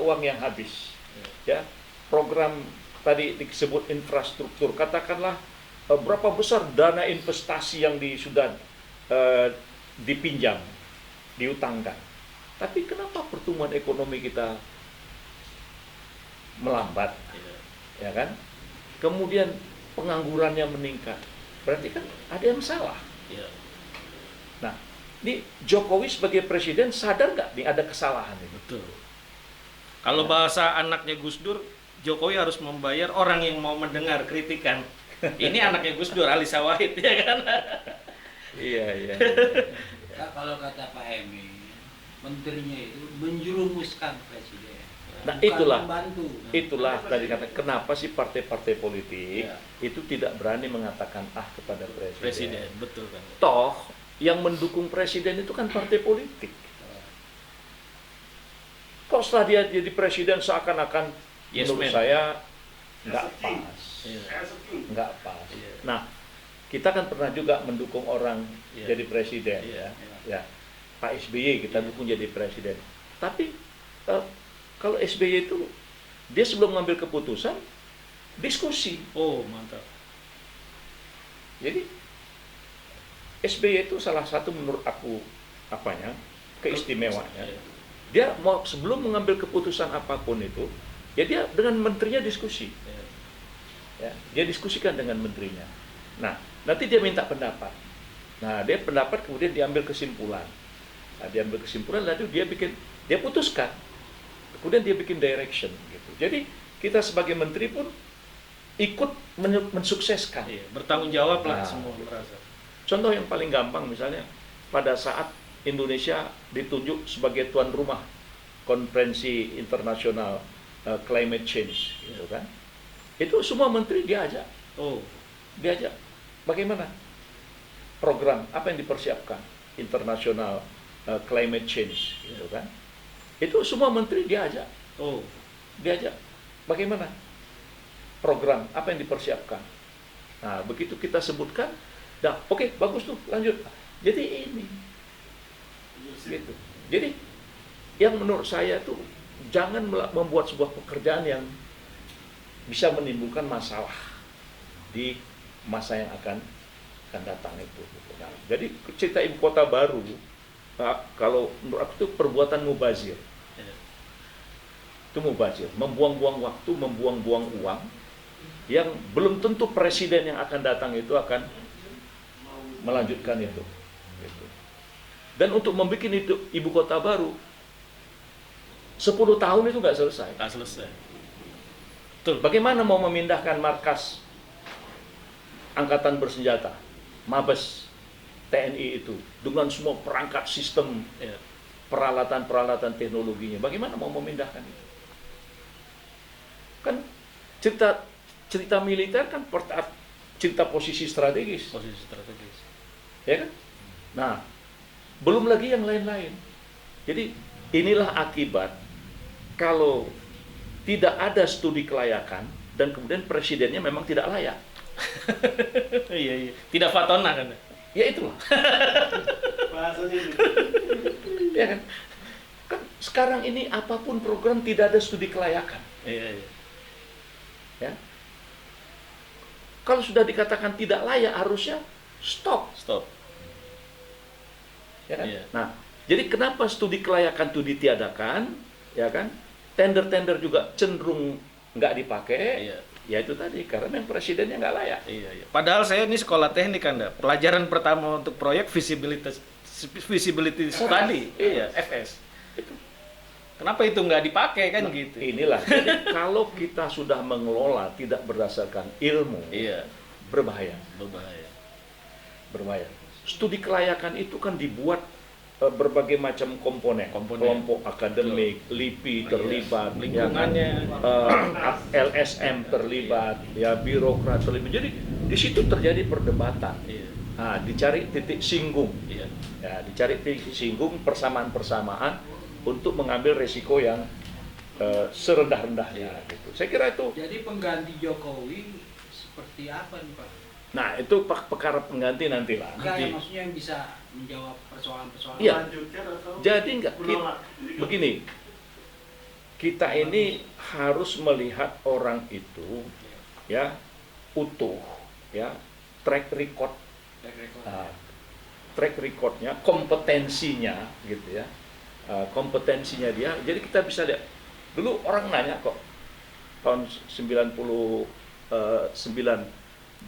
uang yang habis. Ya, program tadi disebut infrastruktur, katakanlah berapa besar dana investasi yang sudah dipinjam, diutangkan. Tapi kenapa pertumbuhan ekonomi kita melambat, ya kan? Kemudian penganggurannya meningkat. Berarti kan ada yang salah. Nah, ini Jokowi sebagai presiden sadar nggak nih ada kesalahan ini? Betul. Kalau bahasa anaknya Gus Dur, Jokowi harus membayar orang yang mau mendengar kritikan. Ini anaknya Gus Dur, Ali Sawahid, ya kan? Iya. Nah, kalau kata Pak Emil, menterinya itu menjerumuskan presiden. Nah, bukan membantu. itulah tadi kata kenapa sih partai-partai politik Ya. itu tidak berani mengatakan kepada presiden. Betul kan. Toh yang mendukung presiden itu kan partai politik. Kok setelah dia jadi presiden seakan-akan Yes, menurut man. saya nggak pas, Iya. nggak pas. Iya. Nah, kita kan pernah juga mendukung orang Iya. jadi presiden, Iya. ya. Pak SBY kita dukung jadi presiden. Tapi kalau SBY itu dia sebelum mengambil keputusan diskusi. Oh, mantap. Jadi SBY itu salah satu menurut aku keistimewaannya. Iya. Dia mau sebelum mengambil keputusan apapun itu, ya dia dengan menterinya diskusi. Iya. Ya, dia diskusikan dengan menterinya. Nah, nanti dia minta pendapat. Nah, dia pendapat kemudian diambil kesimpulan. Nah, diambil kesimpulan lalu dia putuskan. Kemudian dia bikin direction gitu. Jadi kita sebagai menteri pun ikut mensukseskan. Iya, bertanggung jawab lah Nah, semua merasa. Contoh yang paling gampang misalnya pada saat Indonesia ditunjuk sebagai tuan rumah konferensi internasional climate change, gitu kan? Itu semua menteri diajak. Oh, Diajak. Bagaimana? Program apa yang dipersiapkan internasional climate change, gitu kan? Itu semua menteri diajak. oh, Diajak. Bagaimana? Program apa yang dipersiapkan? Nah, begitu kita sebutkan, dah, oke, bagus tuh, lanjut. Jadi ini, gitu. Jadi, yang menurut saya tuh jangan membuat sebuah pekerjaan yang bisa menimbulkan masalah di masa yang akan datang itu. Nah, jadi cerita ibu kota baru, kalau menurut aku itu perbuatan mubazir. iya. Itu mubazir, membuang-buang waktu, membuang-buang uang yang belum tentu presiden yang akan datang itu akan melanjutkan itu. Gitu. Dan untuk membuat itu ibu kota baru 10 tahun itu nggak selesai. Tak selesai. Betul. Bagaimana mau memindahkan markas angkatan bersenjata, Mabes TNI itu dengan semua perangkat sistem Iya. peralatan-peralatan teknologinya? Bagaimana mau memindahkan itu? Kan cerita militer kan cerita posisi strategis, Posisi strategis. ya kan? Nah, belum lagi yang lain-lain. Jadi inilah akibat kalau tidak ada studi kelayakan dan kemudian presidennya memang tidak layak. Iya. Tidak fatona kan? Ya itulah. Bahasanya itu. Ya kan? Kan sekarang ini apapun program tidak ada studi kelayakan. Iya. Ya. Kalau sudah dikatakan tidak layak harusnya stop. Stop. Ya kan? Iya. Nah, jadi kenapa studi kelayakan itu ditiadakan? Ya kan? Tender-tender juga cenderung nggak dipakai. Iya. Ya itu tadi karena memang presidennya nggak layak. Iya. Padahal saya ini sekolah teknik Anda. Pelajaran pertama untuk proyek feasibility study. Iya, FS. Itu. Kenapa itu nggak dipakai kan gitu? Inilah. Jadi kalau kita sudah mengelola tidak berdasarkan ilmu, Iya, berbahaya. berbahaya. Studi kelayakan itu kan dibuat berbagai macam komponen. Kelompok akademik, LIPI terlibat, Lingkungannya. LSM terlibat, ya birokrat terlibat. Jadi di situ terjadi perdebatan. Iya. Nah, dicari titik singgung. Iya. Ya, dicari titik singgung, persamaan-persamaan untuk mengambil resiko yang serendah-rendahnya. Gitu. Saya kira itu. Jadi pengganti Jokowi seperti apa nih Pak? Nah, itu perkara pengganti nantilah. Enggak, yang maksudnya yang bisa menjawab persoalan-persoalan. Iya. Lanjutkan atau Jadi enggak menolak? begini. kita ini harus melihat orang itu ya utuh, ya track record, track recordnya, kompetensinya gitu ya, kompetensinya dia. Jadi kita bisa lihat. Dulu orang nanya kok tahun 99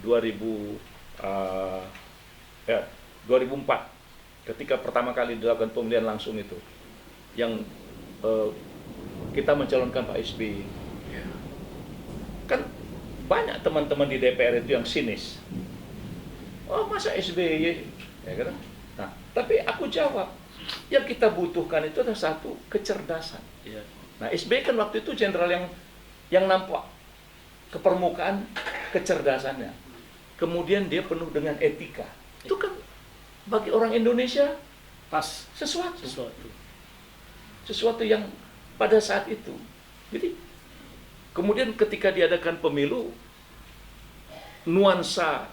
2004 ketika pertama kali dilakukan pemilihan langsung itu, yang kita mencalonkan Pak SBY. Kan banyak teman-teman di DPR itu yang sinis. Oh, masa SBY? Ya kan? Nah, tapi aku jawab, yang kita butuhkan itu ada satu, kecerdasan. Iya. Nah, SBY kan waktu itu jenderal yang nampak ke permukaan kecerdasannya. Kemudian dia penuh dengan etika. Itu kan bagi orang Indonesia Pas sesuatu sesuatu. yang pada saat itu. Jadi kemudian ketika diadakan pemilu, nuansa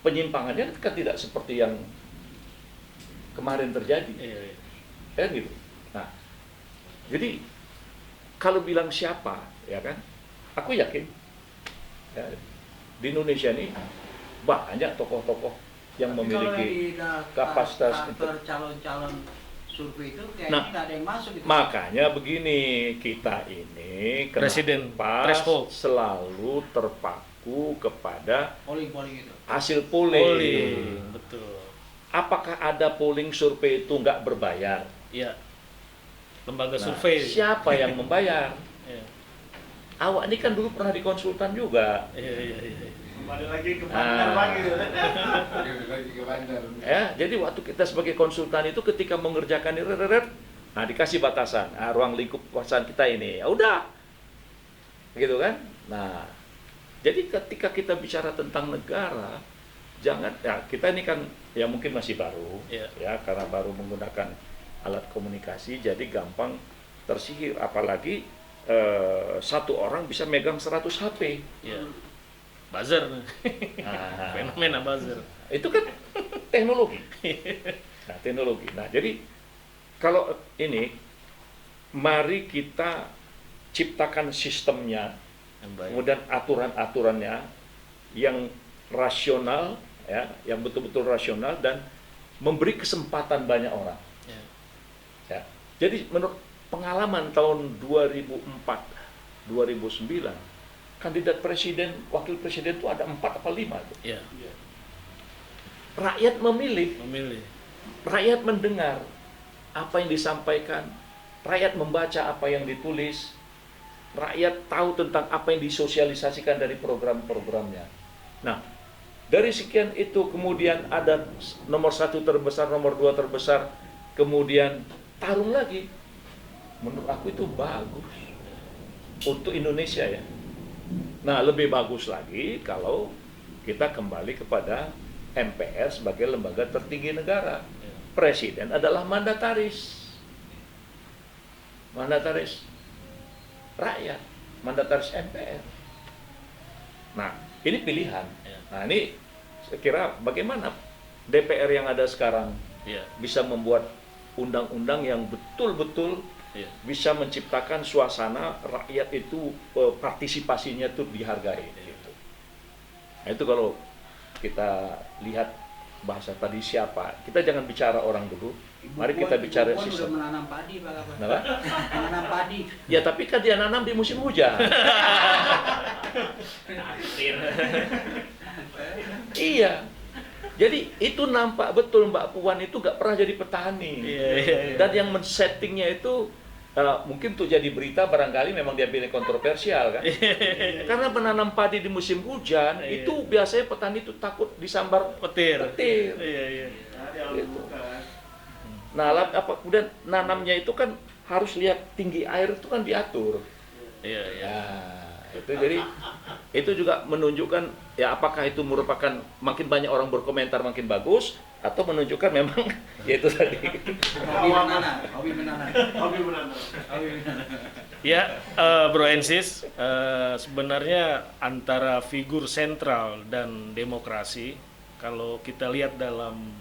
penyimpangannya kan tidak seperti yang kemarin terjadi. Iya, iya. Kan gitu. Nah, jadi kalau bilang siapa, ya kan? Aku yakin ya, di Indonesia ini banyak tokoh-tokoh yang Tapi kalau memiliki di kapasitas daftar calon-calon survei itu kayaknya Nah, nggak ada yang masuk gitu. makanya begini, kita ini Presiden, kenapa threshold. selalu terpaku kepada Polling itu. hasil polling. Polling, betul. Apakah ada polling survei itu nggak berbayar? Iya. Lembaga Nah, survei. siapa yang membayar? Iya. Awak ini kan dulu pernah dikonsultan juga. Iya, iya, iya. Kembali lagi ke bandar lagi. Ya, jadi waktu kita sebagai konsultan itu ketika mengerjakan ini, nah dikasih batasan, ruang lingkup kekuasaan kita ini, ya udah, gitu kan? Nah, jadi ketika kita bicara tentang negara, jangan, ya kita ini kan ya mungkin masih baru, Iya. ya karena baru menggunakan alat komunikasi, jadi gampang tersihir, apalagi satu orang bisa megang 100 HP. Iya. Buzzer. Nah, Fenomena buzzer. itu kan teknologi. Nah, teknologi. Nah, jadi kalau ini mari kita ciptakan sistemnya, Yang baik. kemudian aturan-aturannya yang rasional, ya, yang betul-betul rasional dan memberi kesempatan banyak orang. Ya. Ya. Jadi menurut pengalaman tahun 2004, 2009, kandidat presiden, wakil presiden itu ada 4 atau 5 tuh. Iya. Rakyat memilih, Memilih. rakyat mendengar apa yang disampaikan, rakyat membaca apa yang ditulis, rakyat tahu tentang apa yang disosialisasikan dari program-programnya. Nah, dari sekian itu kemudian ada nomor 1 terbesar, nomor 2 terbesar, kemudian tarung lagi. Menurut aku itu bagus untuk Indonesia ya. Nah, lebih bagus lagi kalau kita kembali kepada MPR sebagai lembaga tertinggi negara. Presiden adalah mandataris. Mandataris rakyat, mandataris MPR. Nah, ini pilihan. Nah, ini saya kira bagaimana DPR yang ada sekarang Iya. bisa membuat undang-undang yang betul-betul Iya. bisa menciptakan suasana rakyat itu partisipasinya itu dihargai gitu. Nah, itu kalau kita lihat bahasa tadi siapa, kita jangan bicara orang dulu. Mari kita bicara Ibu Puan udah sistem. menanam padi, Pak Kapan? Kenapa? Menanam padi. Ya tapi kan dia nanam di musim hujan. Iya. Jadi itu nampak betul Mbak Puan itu gak pernah jadi petani. Iya, iya, iya. Dan yang men-settingnya itu mungkin untuk jadi berita barangkali memang dia pilih kontroversial kan. Karena menanam padi di musim hujan Iya. itu biasanya petani itu takut disambar Petir. petir. Iya, iya. Gitu. Nah, kemudian nanamnya itu kan harus lihat tinggi air itu kan diatur. Iya, iya. Ya, itu jadi itu juga menunjukkan ya apakah itu merupakan makin banyak orang berkomentar makin bagus atau menunjukkan memang ya itu tadi. Hobi menanam, hobi menanam. Hobi menanam. Hobi menanam. Ya, Bro Ensis, sebenarnya antara figur sentral dan demokrasi, kalau kita lihat dalam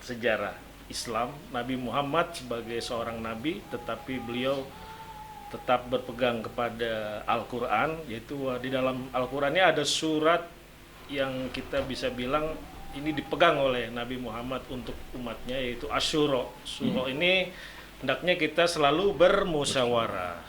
sejarah Islam, Nabi Muhammad sebagai seorang nabi, tetapi beliau tetap berpegang kepada Al-Quran, yaitu di dalam Al-Quran ini ada surat yang kita bisa bilang ini dipegang oleh Nabi Muhammad untuk umatnya, yaitu Asyura. Surah ini hendaknya kita selalu bermusyawarah.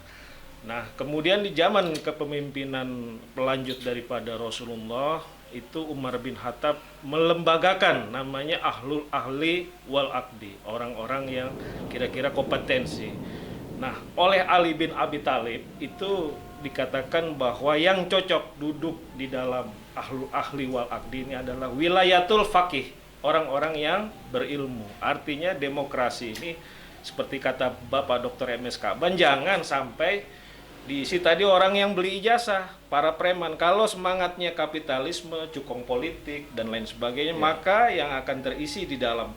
Nah, kemudian di zaman kepemimpinan pelanjut daripada Rasulullah, itu Umar bin Khattab melembagakan namanya Ahlul Ahli wal Aqdi, orang-orang yang kira-kira kompetensi. Nah, oleh Ali bin Abi Thalib itu dikatakan bahwa yang cocok duduk di dalam Ahlul Ahli wal Aqdi ini adalah wilayatul faqih, orang-orang yang berilmu. Artinya demokrasi ini seperti kata Bapak Dr. MS Kaban, jangan sampai diisi tadi orang yang beli ijazah, para preman. Kalau semangatnya kapitalisme, cukong politik dan lain sebagainya, maka yang akan terisi di dalam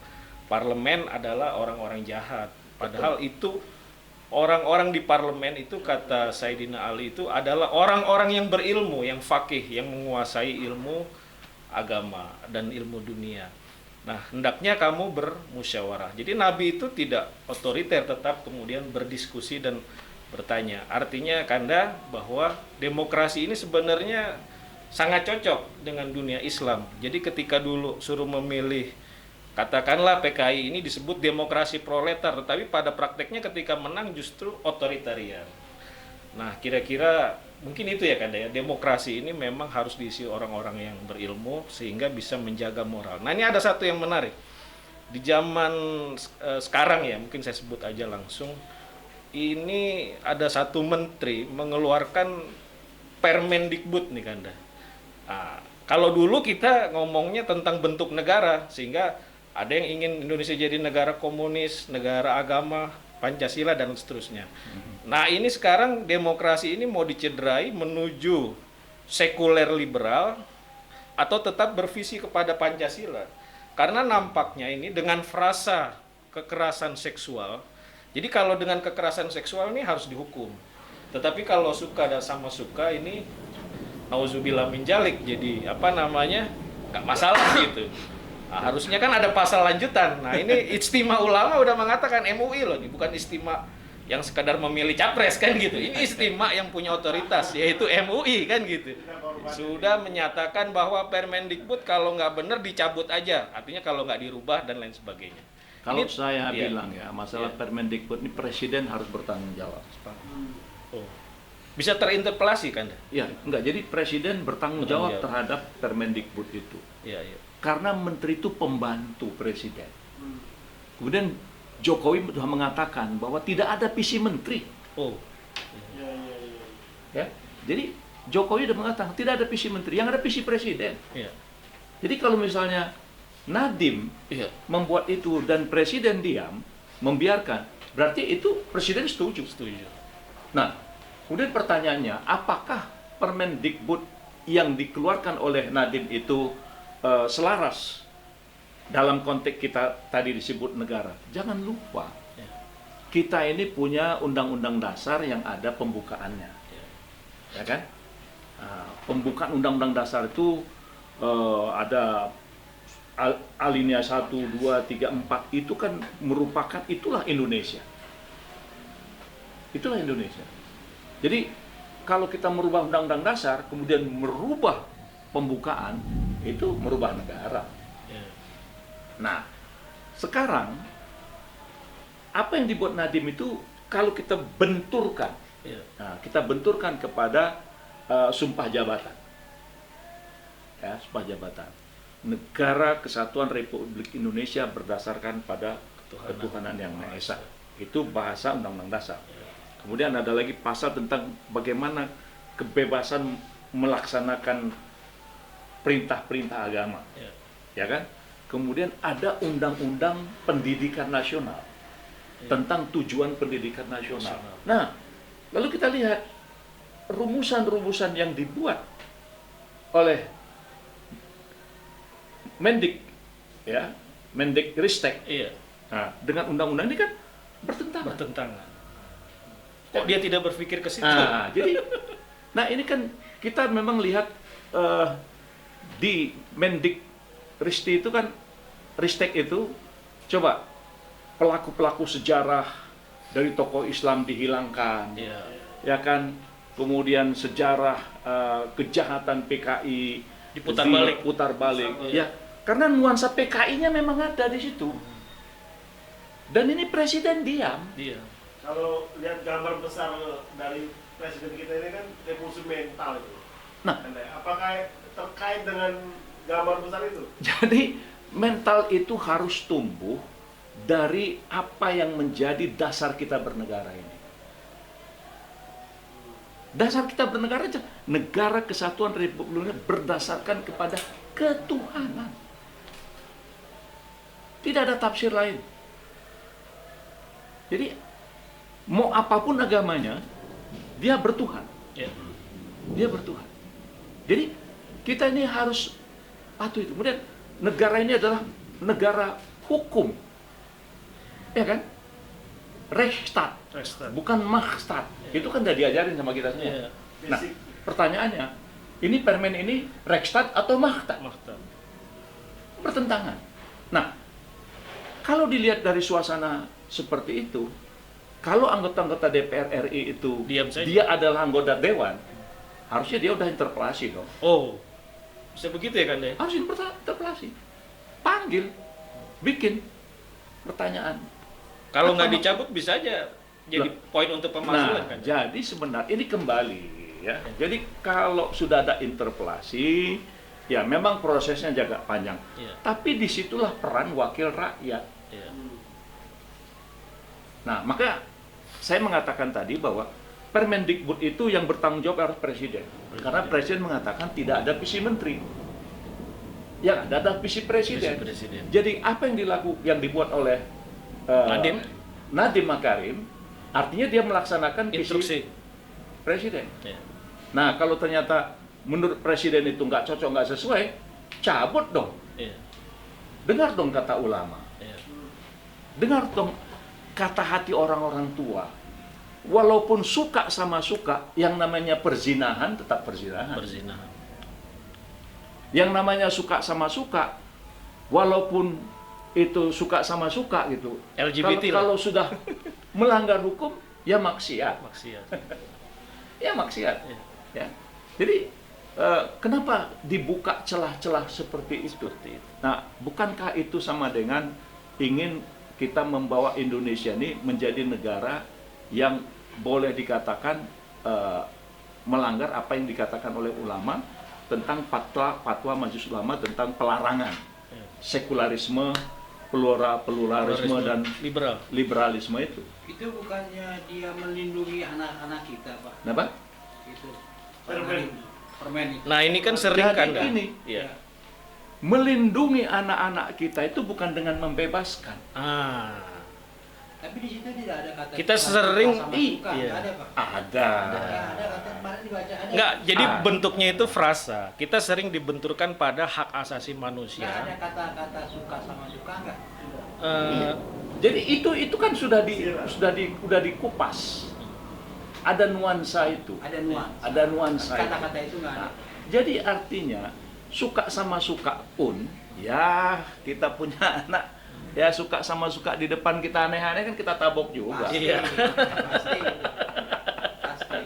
parlemen adalah orang-orang jahat. Padahal itu orang-orang di parlemen itu, kata Sayyidina Ali, itu adalah orang-orang yang berilmu, yang faqih, yang menguasai ilmu agama dan ilmu dunia. Nah, hendaknya kamu bermusyawarah. Jadi Nabi itu tidak otoriter, tetap kemudian berdiskusi dan bertanya. Artinya Kanda bahwa demokrasi ini sebenarnya sangat cocok dengan dunia Islam. Jadi ketika dulu suruh memilih, katakanlah PKI ini disebut demokrasi proletar, tetapi pada prakteknya ketika menang justru otoritarian. Nah, kira-kira mungkin itu ya Kanda ya, demokrasi ini memang harus diisi orang-orang yang berilmu sehingga bisa menjaga moral. Nah, ini ada satu yang menarik. Di zaman sekarang ya, mungkin saya sebut aja langsung, ini ada satu menteri mengeluarkan Permendikbud nih Kanda. Nah, kalau dulu kita ngomongnya tentang bentuk negara, sehingga ada yang ingin Indonesia jadi negara komunis, negara agama, Pancasila dan seterusnya. Nah, ini sekarang demokrasi ini mau dicederai menuju sekuler liberal atau tetap bervisi kepada Pancasila. Karena nampaknya ini dengan frasa kekerasan seksual, jadi kalau dengan kekerasan seksual ini harus dihukum. Tetapi kalau suka dan sama suka ini nauzubillah min dzalik, jadi apa namanya? Enggak masalah gitu. Nah, harusnya kan ada pasal lanjutan. Nah, ini Ijtima Ulama udah mengatakan, MUI loh, ini bukan Ijtima yang sekadar memilih capres kan gitu. Ini Ijtima yang punya otoritas, yaitu MUI kan gitu. Sudah menyatakan bahwa Permendikbud kalau nggak benar dicabut aja. Artinya kalau nggak dirubah dan lain sebagainya. Kalau Ini- saya iya. bilang ya, masalah Permendikbud ini presiden harus bertanggung jawab. Oh. Bisa terinterpelasi kan? Ya, enggak. Jadi presiden bertanggung Bertanggung jawab jawab. terhadap Permendikbud itu. Iya, iya. Karena menteri itu pembantu presiden. Kemudian Jokowi sudah mengatakan bahwa tidak ada visi menteri. Oh. Ya, jadi Jokowi sudah mengatakan tidak ada visi menteri, yang ada visi presiden. Iya. Jadi kalau misalnya Nadiem Iya. membuat itu dan presiden diam, membiarkan, berarti itu presiden setuju. Setuju. Nah, kemudian pertanyaannya, apakah Permendikbud yang dikeluarkan oleh Nadiem itu selaras dalam konteks kita tadi disebut negara? Jangan lupa, Ya. kita ini punya undang-undang dasar yang ada pembukaannya, ya kan? Nah, pembukaan undang-undang dasar itu ada alinea 1, 2, 3, 4 itu kan merupakan itulah Indonesia. Itulah Indonesia. Jadi kalau kita merubah undang-undang dasar kemudian merubah pembukaan, itu merubah negara. Ya. Nah, sekarang apa yang dibuat Nadiem itu kalau kita benturkan, Ya. nah, kita benturkan kepada sumpah jabatan. Ya, sumpah jabatan. Negara Kesatuan Republik Indonesia berdasarkan pada ketuhanan yang Maha Esa. Itu bahasa Undang-Undang Dasar. Kemudian ada lagi pasal tentang bagaimana kebebasan melaksanakan perintah-perintah agama. Ya. Ya kan? Kemudian ada Undang-Undang Pendidikan Nasional tentang tujuan pendidikan nasional. Nah, lalu kita lihat rumusan-rumusan yang dibuat oleh Mendik, ya, Mendikristek. Iya. Nah, dengan undang-undang ini kan bertentangan. Bertentangan. Kok dia tidak berpikir ke situ? Nah, jadi, nah ini kan kita memang lihat di Mendikristek itu kan, Ristek itu, coba pelaku-pelaku sejarah dari tokoh Islam dihilangkan, Iya. ya kan, kemudian sejarah kejahatan PKI Diputar balik. ya, karena nuansa PKI-nya memang ada di situ. Dan ini presiden diam. Iya. Kalau lihat gambar besar dari presiden kita ini kan revolusi mental itu. Nah, Apakah terkait dengan gambar besar itu? jadi mental itu harus tumbuh dari apa yang menjadi dasar kita bernegara ini. Dasar kita bernegara aja, negara kesatuan Republik Indonesia berdasarkan kepada ketuhanan. Tidak ada tafsir lain. Jadi mau apapun agamanya, dia bertuhan. Iya. Dia bertuhan. Jadi kita ini harus patuh itu. Kemudian negara ini adalah negara hukum, ya kan? Rechtsstaat, Rechtsstaat. bukan Machtstaat. Itu kan udah diajarin sama kita semua. Iya. Nah, pertanyaannya, ini permen ini Rechtsstaat atau Machtstaat? Mahtab. Bertentangan. Nah, kalau dilihat dari suasana seperti itu, kalau anggota-anggota DPR RI itu Diam saja. dia adalah anggota dewan, harusnya dia udah interpelasi dong. Oh, bisa begitu ya kan deh? Harus interpelasi. Panggil, bikin pertanyaan. Kalau Apa nggak dicabut bisa aja jadi poin untuk pemakzulan Nah, kan? jadi sebenarnya ini kembali ya. Jadi kalau sudah ada interpelasi, ya memang prosesnya agak panjang. Iya. Tapi disitulah peran wakil rakyat. Iya. Nah, maka saya mengatakan tadi bahwa Permendikbud itu yang bertanggung jawab harus presiden. Karena presiden mengatakan tidak ada visi menteri. Yang ada visi presiden. Visi presiden. Jadi apa yang dibuat oleh Nadiem Makarim, artinya dia melaksanakan visi Instruksi. presiden. Iya. Nah, kalau ternyata menurut presiden itu nggak cocok, nggak sesuai, cabut dong. Iya. Dengar dong kata ulama. Iya. Dengar dong kata hati orang-orang tua. Walaupun suka sama suka, yang namanya perzinahan tetap perzinahan. Perzinahan. Yang namanya suka sama suka, walaupun itu suka sama suka gitu. LGBT lah. Kalau sudah melanggar hukum, ya maksiat. Maksiat. Ya maksiat. Iya. Ya. Jadi kenapa dibuka celah-celah seperti itu? Seperti itu. Nah, bukankah itu sama dengan ingin kita membawa Indonesia ini menjadi negara yang boleh dikatakan melanggar apa yang dikatakan oleh ulama tentang fatwa Majelis Ulama tentang pelarangan Iya. sekularisme, pluralisme dan liberalisme itu. Itu bukannya dia melindungi anak-anak kita, Pak? Kenapa? Itu Permen. permen itu. Nah ini kan sering Jadi kan dah. ini. Iya. Melindungi anak-anak kita itu bukan dengan membebaskan. Tapi di situ tidak ada kata Kita suka sering- sama iya. suka. Nggak ada, Pak. Ada. Nggak ada kata kemarin dibaca ada. Enggak, jadi Ah. bentuknya itu frasa. Kita sering dibenturkan pada hak asasi Nggak ada manusia. kata-kata suka sama suka nggak? Eh, Jadi itu kan sudah dikupas. Ada nuansa itu. Ada nuansa. Ada nuansa. itu. Kata-kata itu nggak ada. Nah, jadi artinya suka sama suka pun ya kita punya anak ya suka sama suka di depan kita aneh-aneh kan kita tabok juga. Pasti. Iya. Pasti. Pasti.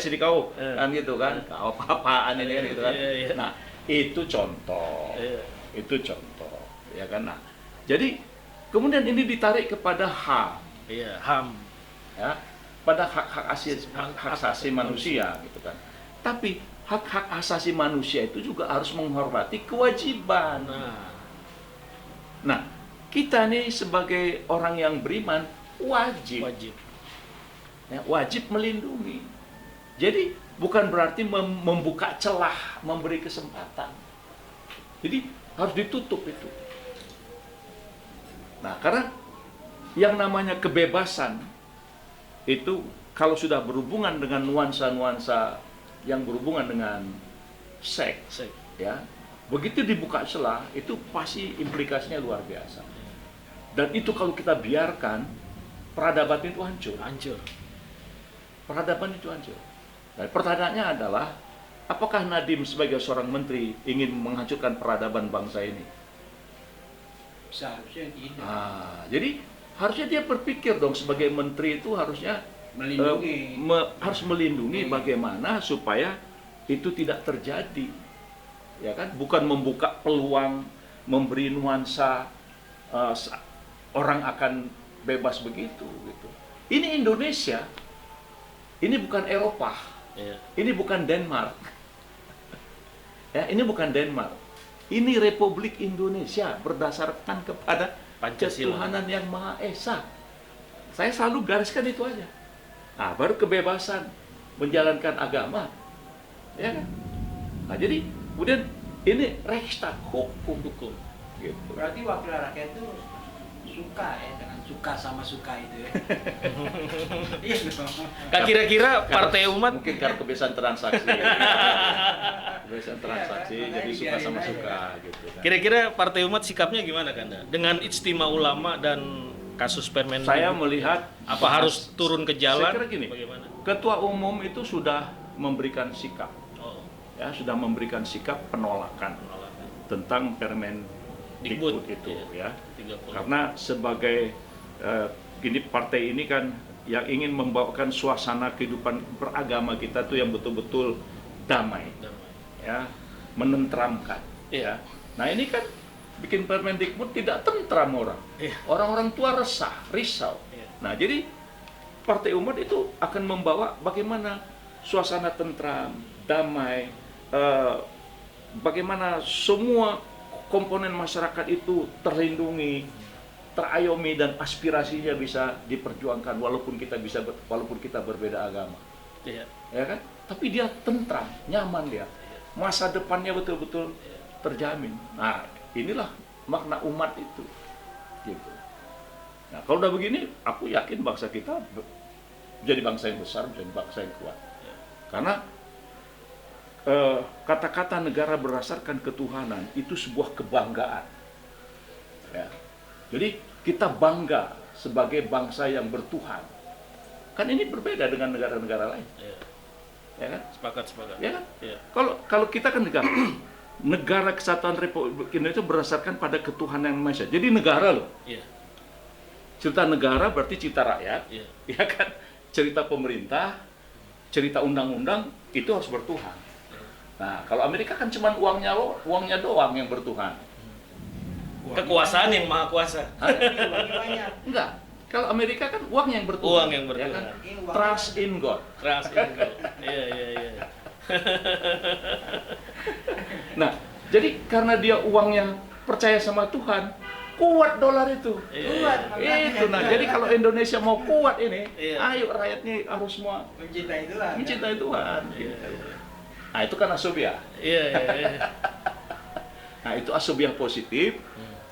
Sini kau kan gitu kan. Kau apa-apaan ini kan gitu kan. Iya, iya. Nah, itu contoh. Iya. Itu contoh, ya kan. Nah, jadi kemudian ini ditarik kepada HAM, Iya, HAM. ya, pada hak asasi manusia gitu kan. Tapi hak asasi manusia itu juga harus menghormati kewajiban. Nah, kita nih sebagai orang yang beriman wajib melindungi. Jadi bukan berarti membuka celah, memberi kesempatan. Jadi harus ditutup itu. Nah, karena yang namanya kebebasan itu kalau sudah berhubungan dengan nuansa-nuansa yang berhubungan dengan seks, ya, begitu dibuka celah itu pasti implikasinya luar biasa. Dan itu kalau kita biarkan, peradaban itu hancur. Peradaban itu hancur. Dan pertanyaannya adalah, apakah Nadiem sebagai seorang menteri ingin menghancurkan peradaban bangsa ini? Seharusnya tidak. Jadi harusnya dia berpikir dong sebagai menteri itu harusnya Melindungi. harus melindungi bagaimana supaya itu tidak terjadi, ya kan? Bukan membuka peluang, memberi nuansa orang akan bebas begitu, gitu. Ini Indonesia, ini bukan Eropa, Iya. ini bukan Denmark, ya, ini bukan Denmark, ini Republik Indonesia berdasarkan kepada Pancasila. ketuhanan yang Maha Esa. Saya selalu gariskan itu aja. Nah, baru kebebasan menjalankan agama, ya kan? Nah, jadi kemudian ini Reichstag hukum, gitu. Berarti wakil rakyat itu suka ya dengan suka sama suka itu ya. Iya dong. Kira-kira Partai Umat Mungkin karena kebiasaan transaksi, kebiasaan transaksi, Iya, jadi suka sama biarin suka, aja. gitu. Kan. kira-kira Partai Umat sikapnya gimana Kanda? Dengan Ijtima Ulama dan kasus Permendikbud. Saya melihat apa harus turun ke jalan? Saya kira gini, Bagaimana? Ketua Umum itu sudah memberikan sikap, Oh, ya, sudah memberikan sikap penolakan penolakan. tentang Permendikbud itu, ya. 30. Karena sebagai ini partai ini kan yang ingin membawakan suasana kehidupan beragama kita tuh yang betul-betul damai, Damai. ya, menenteramkan, Iya. ya. Nah ini kan bikin Permendikbud tidak tentram orang, Iya. orang-orang tua resah, risau. Iya. Nah jadi Partai Umat itu akan membawa bagaimana suasana tentram, damai, bagaimana semua komponen masyarakat itu terlindungi, terayomi, dan aspirasinya bisa diperjuangkan walaupun kita berbeda agama, Iya. ya kan? Tapi dia tentram, nyaman dia, masa depannya betul-betul terjamin. Nah inilah makna umat itu, gitu. Nah kalau udah begini, aku yakin bangsa kita jadi bangsa yang besar, menjadi bangsa yang kuat. Karena kata-kata negara berdasarkan ketuhanan itu sebuah kebanggaan. Ya. Jadi kita bangga sebagai bangsa yang bertuhan. Kan ini berbeda dengan negara-negara lain, Iya. ya kan? Sepakat. Ya kan? Iya. Kalau kita kan negara, negara Kesatuan Republik Indonesia berdasarkan pada ketuhanan yang Maha Esa. Jadi negara loh. Iya. Cerita negara berarti cerita rakyat, Iya. ya kan? Cerita pemerintah, cerita undang-undang itu harus bertuhan. Nah, kalau Amerika kan cuma uangnya doang yang bertuhan. Kekuasaan yang maha kuasa. Banyak. Enggak. Kalau Amerika kan uang yang bertuhan. Uang yang ya bertuhan. kan? Ini uang- Trust in God. Keras ini. Iya. Nah, jadi karena dia uangnya percaya sama Tuhan, kuat dolar itu. Iya. Itu nah, jadi kalau Indonesia mau kuat ini, Iya. ayo rakyatnya harus semua Mencintai Tuhan. mencintai Tuhan. Iya. Nah, itu kan asubiah. Iya. Nah, itu asubiah positif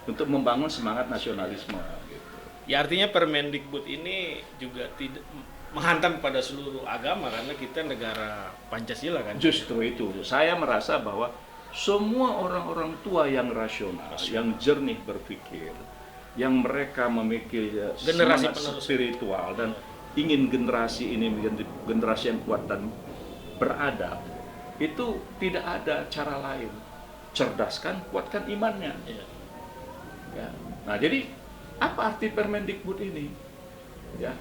untuk membangun semangat nasionalisme. Gitu. Ya artinya Permendikbud ini juga tidak menghantam pada seluruh agama karena kita negara Pancasila kan. Justru itu, saya merasa bahwa semua orang-orang tua yang rasional, yang jernih berpikir, yang mereka memiliki Generasi semangat penerus. spiritual dan ingin generasi ini menjadi generasi yang kuat dan beradab, itu tidak ada cara lain. Cerdaskan, kuatkan imannya. Iya. Ya. Nah, jadi apa arti Permendikbud ini? Ya.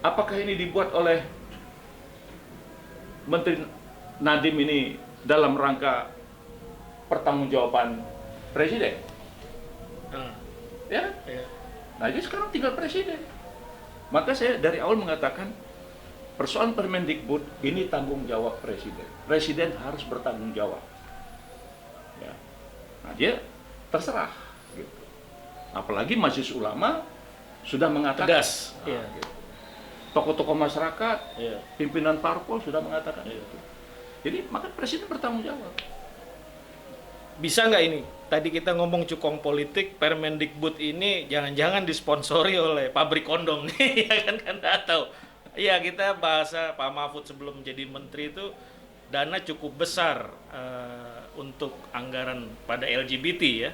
Apakah ini dibuat oleh Menteri Nadiem ini dalam rangka pertanggungjawaban Presiden? Ah, Ya. iya. Nah, jadi sekarang tinggal Presiden. Maka saya dari awal mengatakan persoalan Permendikbud ini tanggung jawab Presiden. Presiden harus bertanggung jawab. Ya. Nah, dia terserah. Gitu. Apalagi Majelis Ulama sudah mengatakan. Tegas. Nah, Iya. gitu. Tokoh-tokoh masyarakat, Iya. pimpinan parpol sudah mengatakan Iya. itu. Jadi maka Presiden bertanggung jawab. Bisa nggak ini? Tadi kita ngomong cukong politik, Permendikbud ini jangan-jangan disponsori oleh pabrik kondom nih, ya kan nggak tahu. Iya, kita bahasa Pak Mahfud sebelum menjadi menteri itu dana cukup besar untuk anggaran pada LGBT ya.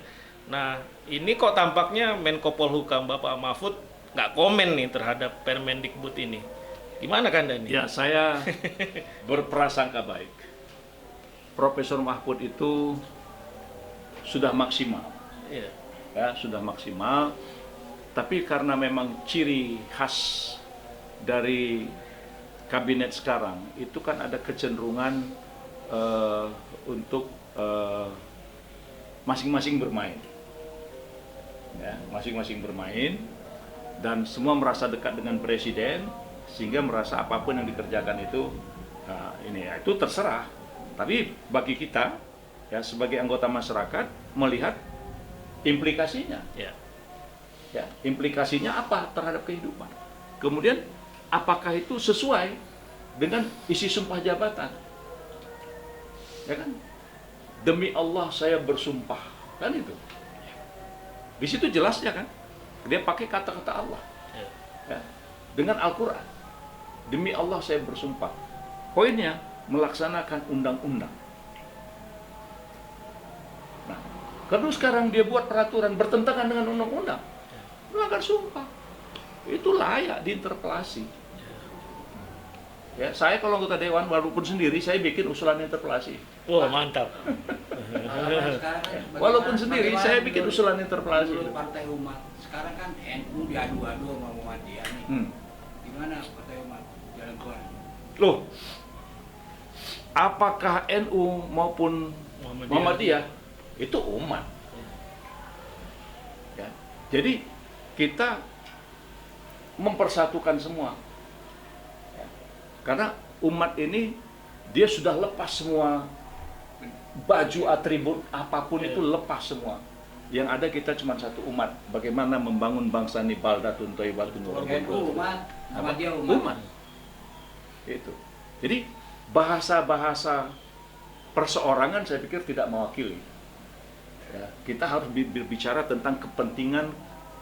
Nah, ini kok tampaknya Menko Polhukam Bapak Mahfud nggak komen nih terhadap Permendikbud ini. Gimana kan Dani? Ya, saya berprasangka baik. Profesor Mahfud itu sudah maksimal. Iya. Ya, sudah maksimal. Tapi karena memang ciri khas dari kabinet sekarang itu kan ada kecenderungan untuk masing-masing bermain, ya, masing-masing bermain, dan semua merasa dekat dengan presiden sehingga merasa apapun yang dikerjakan itu ini ya, itu terserah. Tapi bagi kita ya sebagai anggota masyarakat melihat implikasinya. Ya, implikasinya apa terhadap kehidupan. Kemudian apakah itu sesuai dengan isi sumpah jabatan? Ya kan? Demi Allah saya bersumpah, kan itu. Di situ jelasnya kan, dia pakai kata-kata Allah. Ya, dengan Al-Quran. Demi Allah saya bersumpah. Poinnya melaksanakan undang-undang. Nah, kalau sekarang dia buat peraturan bertentangan dengan undang-undang, melanggar sumpah, itu layak diinterpelasi. Ya, saya kalau anggota dewan walaupun sendiri saya bikin usulan interpelasi. Wah, mantap. Sekarang kan Walaupun sendiri bagaimana saya bikin menurut- usulan interpelasi. menurut Partai Umat sekarang kan NU diadu-adu sama Muhammadiyah nih. Gimana Partai Umat jalan keluar? Loh, apakah NU maupun Muhammadiyah itu umat? Ya, jadi kita mempersatukan semua. Ya, karena umat ini dia sudah lepas semua baju atribut apapun itu lepas semua. Yang ada kita cuma satu umat. Bagaimana membangun bangsa ini baldatun thayyibatun wa NU rabbun. umat, Muhammadiyah Umat. Itu. Jadi bahasa-bahasa perseorangan saya pikir tidak mewakili. Ya, kita harus berbicara tentang kepentingan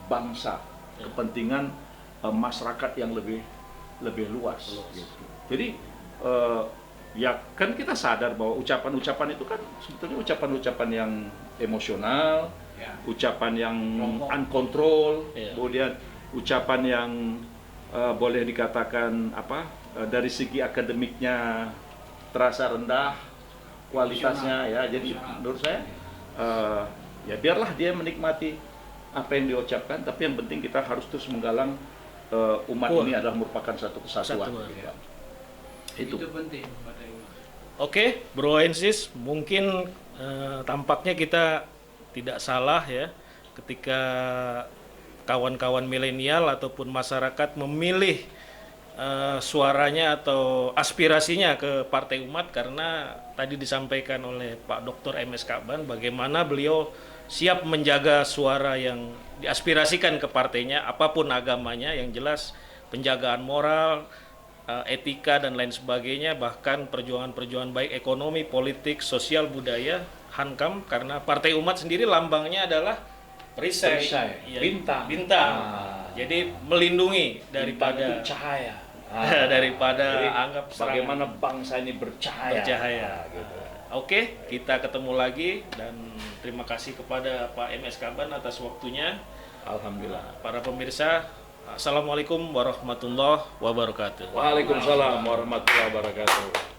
bangsa, kepentingan masyarakat yang lebih luas. Gitu. Jadi ya kan kita sadar bahwa ucapan-ucapan itu kan sebetulnya ucapan-ucapan yang emosional, Ya. ucapan yang Kelompok. uncontrol, Ya. kemudian ucapan yang boleh dikatakan dari segi akademiknya terasa rendah kualitasnya ya. Jadi menurut saya ya biarlah dia menikmati apa yang diucapkan, tapi yang penting kita harus terus menggalang umat ini adalah merupakan satu kesatuan. Kesatuan. Gitu. Itu Itu. penting Partai Umat. Oke, Bro and Sis, mungkin tampaknya kita tidak salah ya ketika kawan-kawan milenial ataupun masyarakat memilih suaranya atau aspirasinya ke Partai Umat, karena tadi disampaikan oleh Pak Dr. MS Kaban bagaimana beliau siap menjaga suara yang diaspirasikan ke partainya apapun agamanya, yang jelas penjagaan moral, etika dan lain sebagainya, bahkan perjuangan-perjuangan baik ekonomi, politik, sosial, budaya, hankam, karena Partai Umat sendiri lambangnya adalah perisai, Perisai, Ya, bintang. bintang. Ah. Jadi melindungi Bintang daripada itu cahaya. daripada Jadi, anggap serangan. bagaimana bangsa ini bercahaya. Bercahaya. Gitu. Oke, kita ketemu lagi dan terima kasih kepada Pak MS Kaban atas waktunya. Alhamdulillah. Para pemirsa, Assalamualaikum warahmatullahi wabarakatuh. Waalaikumsalam warahmatullahi wabarakatuh.